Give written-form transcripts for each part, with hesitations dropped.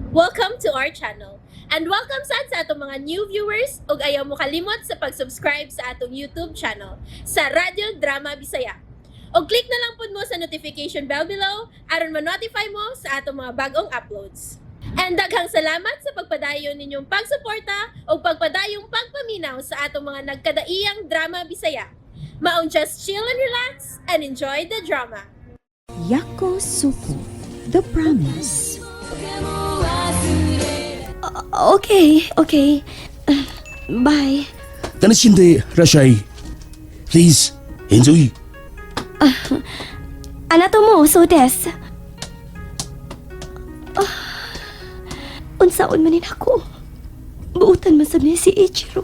Welcome to our channel. And welcome sa atong mga new viewers ug ayaw mo kalimot sa pag-subscribe sa atong YouTube channel sa Radio Drama Bisaya. O click na lang pud mo sa notification bell below aron ma-notify mo sa atong mga bagong uploads. And daghang salamat sa pagpadayon ninyong pagsuporta o pagpadayong pagpaminaw sa atong mga nagkadaiyang Drama Bisaya. Maong just chill and relax and enjoy the drama. Yakusoku, The Promise. Okay. Bye. Tanashinde, Rashai. Please, enjoy. Anato mo, so des. Unsaon manin ako. Buutan man sa niya si Ichiro.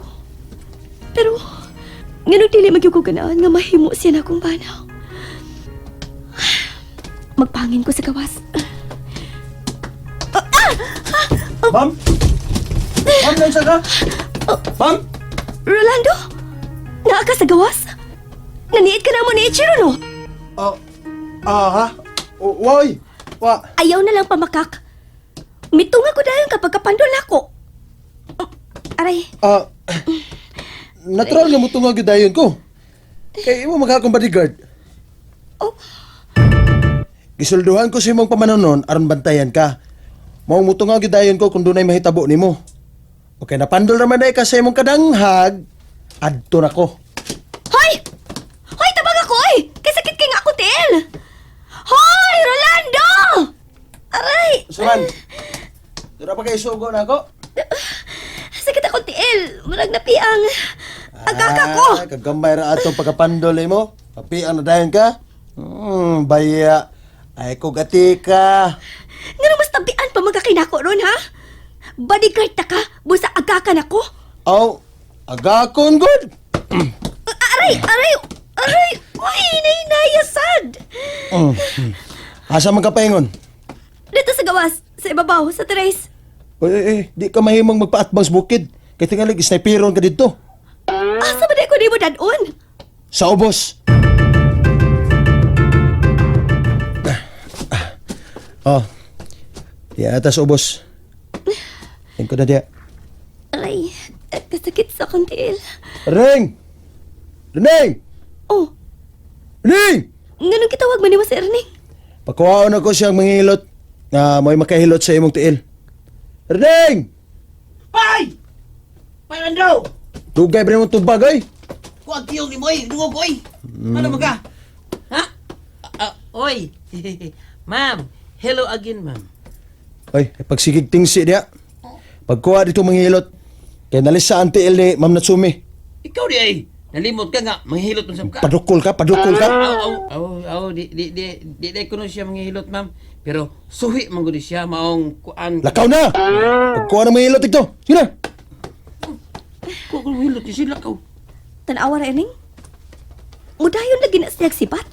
Pero, ngano dili magyuguganaan nga mahimo siya na akong banaw. Magpangin ko sa gawas. Ma'am? Ma'am, nansa ka? Ma'am? Rolando? Naa ka sa gawas? Naniit ka na mo ni Ichiro, no? Ha? Woy! Ayaw na lang pamakak. Mitunga ko dayon kapag kapandol ako. Aray, Natural nga mo tungag yung dayon ko. Kaya mo magkakong bodyguard. oh, Gisulduhan ko sa imong pamananon aron bantayan ka. Mao mo tungag yung dayon ko kung dunay mahitabo nimo. Okay, napandol naman na ka sa imong kadanghag. Adto na ko. Hoy! Hoy, tabag ako, oy! Kay sakit kay nga ako, Tel! Hoy, Rolando! Aray! Saman, dura pa kayo sugo na ako? Sakit ako, Tel! Murag napiang. Agaka ko! Kagambay ra atong pagkapandol mo. Papiang na dayon ka. Baya. Ay ko gati ka. Nga mas tabian pa magkakinako ron, ha? Bodyguard ta ka, busa agakan ako. Aw, agakon good. Aray! Uy, nainayasad! Asa man ka paingon? Dito sa gawas, sa ibabaw, sa terrace. Di ka mahimong magpaatbang sa bukid. Kaya tingalig, sniperon ka dito. Asa ba di ko di mo dadon? Sa ubos. Atas ubos. Tingko na diya. Aray, kasakit sa akong tiil. Ring! Ring! Oh, Ring! ganun kitawag man ni Mas Erning. Pakuhaon ako siyang manghihilot. May makahilot sa imong tiil. Ring! Pai! Pai Lando! Tugay pa naman tubag, ay! Kuwag tiyong ni Moy! Dungo ko, oy! Ano ba ka? Ha? Oy! Ma'am! Hello again, ma'am. Ay, pagsigig tingsi diya. Pagkuha dito manghihilot. Kaya nalis sa tiil ni Ma'am Natsumi. Ikaw di ay! Nalimot ka nga, manghihilot mo sa ka. Padukol ka. Di ko na siya manghihilot, ma'am. Pero suhi man gud siya maong kuan. Lakaw na! Pagkuha na manghihilot ito. Sige na! Ko manghilot siya lakaw. Tanawa ra Erning. Mudayon lagi na siya sipat.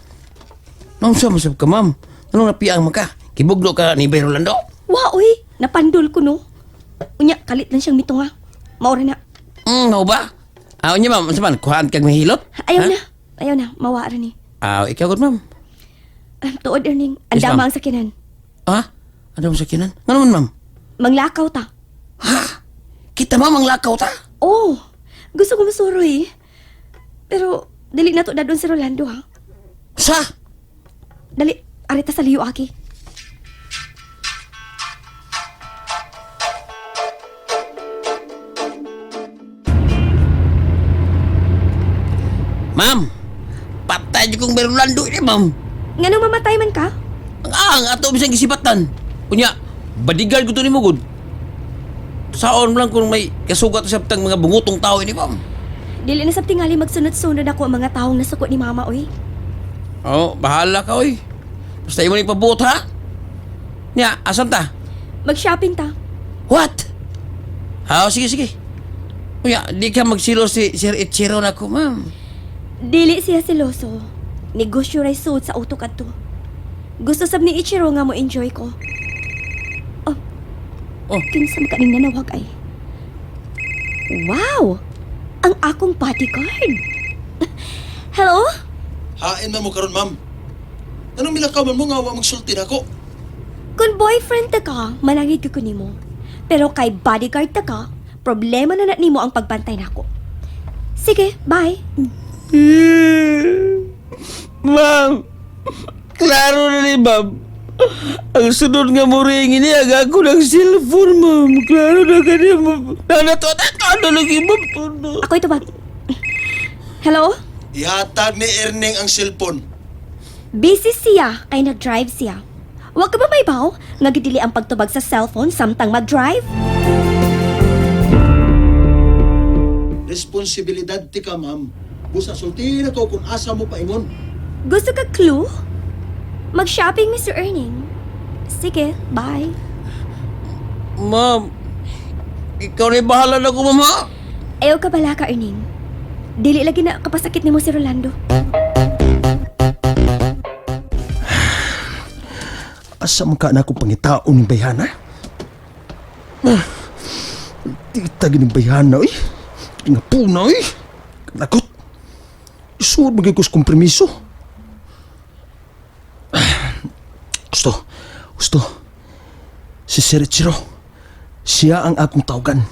Nang sa masab ka, ma'am. Anong napiang man ka? Kibuglo ka ni Bay Rolando? Wa oy, napandol ko no. Unya kalit lang siyang mitunga. Maura na. Ano ba? Niya, ma'am. Saman, kuhaan kag mahilot? Ayaw Ha? na. Ayaw na, mawa ra ni. Ikaw gud, ma'am. Tuod Erning, Yes, andama ma'am. ang sakinan. Ano mo sakinan? Nga naman, ma'am? Manglakaw ta. Ha? Kita ma'am ang lakaw ta? Oh, gusto ko masuroy. Pero dali na to dadon si Rolando ha. Sa? Dali, arita sa liyo aki. Ma'am, patay di kong Rolando ini, ma'am. Nganong mamatay man ka? Ang ato bisang gisipatan. Kunya, bodyguard ko to ni Mugod. Saon lang kung may kasugat sa tang mga bungutong tao ini, ma'am. Dili na sab tingali magsunod-sunod ako ang mga taong nasuko ni mama oy. Bahala ka, oy. Basta imo ni pabuot, ha? Nya, asan ta? Mag-shopping ta. What? Sige. Kunya, di ka magsilo si Sir Ichiro na ko, ma'am. Dili siya siloso. Negosyo ray suot sa auto kadto. Gusto sab ni Ichiro nga mo enjoy ko. Kinsa man kaning nanawag ay. Wow! Ang akong bodyguard. Hello? Hain man mo karon, ma'am. Anong milakaw man mo nga wa magsulti na ako? Kung boyfriend ta ka, manangig ko nimo. Pero kay bodyguard ta ka, problema na nimo ang pagbantay nako. Sige, bye. Ma'am, klaro na ni ma'am. Ang sunod nga mo rin iniaga ko ng cellphone, ma'am. Klaro na ganyan, ma'am. Ano lagi, ma'am? Ako ito ba? Hello? Ihatag ni Erning ang cellphone. Busy siya, ay nag-drive siya. Huwag ka ba may baw? Nagidili ang pagtubag sa cellphone samtang mag-drive? Responsibilidad ti ka, ma'am. Busa sulti na ko kung asa mo pa ingon. Gusto ka clue? Mag-shopping, Mr. Erning. Sige, bye. Ma'am, ikaw rin bahala na ko, ma'am, ha? Ayaw ka bala ka, Erning. Dili lagi na kapasakit ni mo si Rolando. Asa man ka na akong pangitaon ng bayhana? Tita gining bayhana, oy. Nga puna, oy. Nakot. Isuod magigos kompromiso. Gusto. Si Sir Ichiro. Siya ang akong tawagan.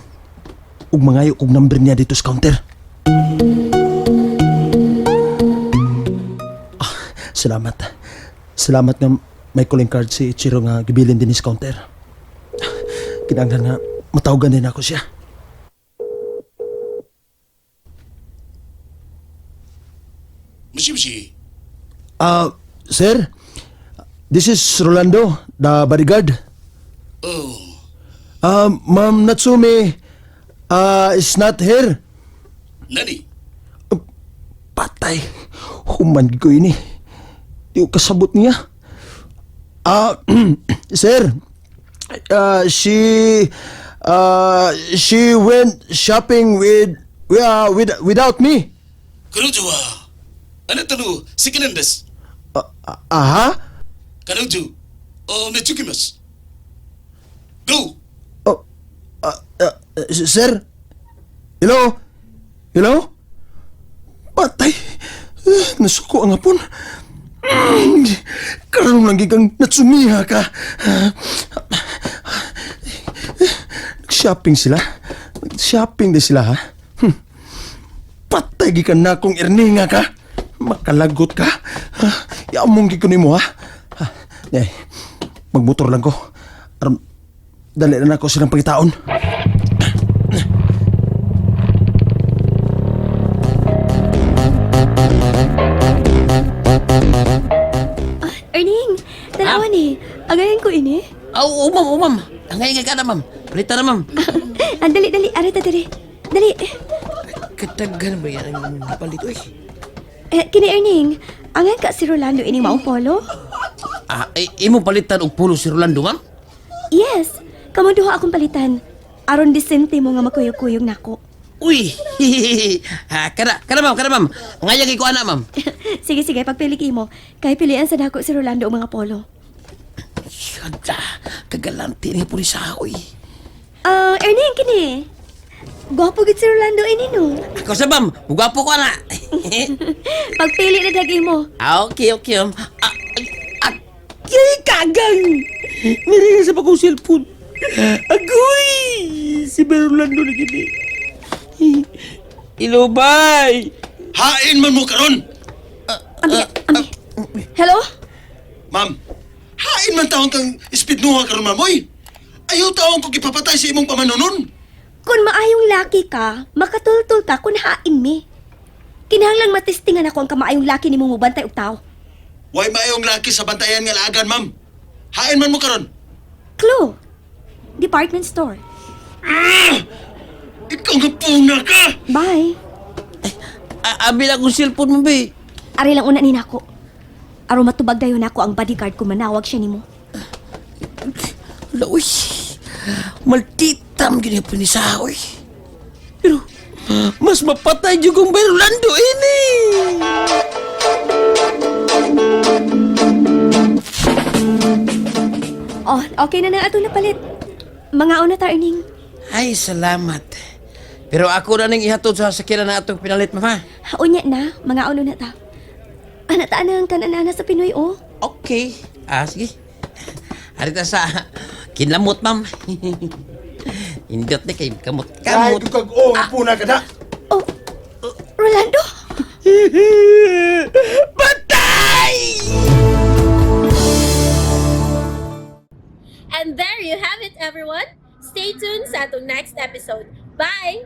Ug mangayo kong number niya dito sa counter. Salamat. Salamat nga may calling card si Ichiro nga gibilin din sa counter. Kinanglan nga matawagan din ako siya. Musi. Sir, this is Rolando, the bodyguard. Oh, Ma'am Natsumi is not here. nani? Patay. Human ko ini. Di ko kasabot niya. Sir, she went shopping without me. Kanuju wa. Ano tanu sikinan desu? Aha? Kanuju. Oh, mechukimasu. Go. Sir? Hello? Hello? Patay. Nasuko ang hapon. Karoon lang gigang natsumiha ka. Shopping sila. Shopping din sila, ha? Patay gikan na akong erninga ka. Makalagot ka. Yamong gikunin mo, ha? Magmotor lang ko. Dali na ako silang pangitaon. Erning, tanawan eh. Agayan ko ini. Ma'am. Angay ka na, ma'am. Palita na, ma'am. Dali. Arita, dali. Dali. Katagan ba yan ang napalito, eh? Kini Erning, angan ka si Rolando ini maong polo? Imo palitan og pulo si Rolando, ma'am? Yes. Kamanduha akong palitan. Aron disente mo nga makuyog-kuyog nako. Uy! Kada, ma'am. Ngayag ko ana, ma'am. Sige, pagpili mo. Kay pilian sa dako si Rolando o mga polo. Kada, kagalanti ni pulis ako, eh. Erning, kini. Gwapo gid si Rolando ini no. Ako sa, ma'am. Mugwapo ko na. Pagpili na dagi mo. Okay, ma'am. Kagang! Meron sa pagkong cellphone. Agoy! Si Rolando na gini. Ilubay! Hain man mo karon. Ambi. Hello? Ma'am, hain man taon kang speednuha karon, ma'am, oy. Ayaw taon ko gipapatay sa imong pamanunon. Kung maayong laki ka, makatultul ka kung hain mi. Kinahanglang matistingan ako ang kamaayong laki ni mo mubantay og tao. Way maayong laki sa bantayan nga laagan, ma'am. Hain man mo karon. Clue. Department store. Ikaw nga puna ka! Bye. Abi lang kong cellphone mo, be. Ari lang una ni nako. Aron matubag dayon nako ang bodyguard ko manawag siya nimo. Uy, maltitam gini po ni Saoy. Pero, mas mapatay dyan kong Rolando ini. Oh, okay na ato na palit. Mga una ta, Erning. Ay, salamat. Pero ako na nang ihatod sa sakyanan na atong pinalit, mama. Unya na, mga uno na ta. Ana ta ang kananana sa Pinoy, oh. Okay. Sige. Arita sa kinlamot, ma'am. Indot ni kay kamot. Kahit Kamot. kag puna ka na. Oh, Rolando? Patay! And there you have it, everyone. Stay tuned sa atong next episode. Bye!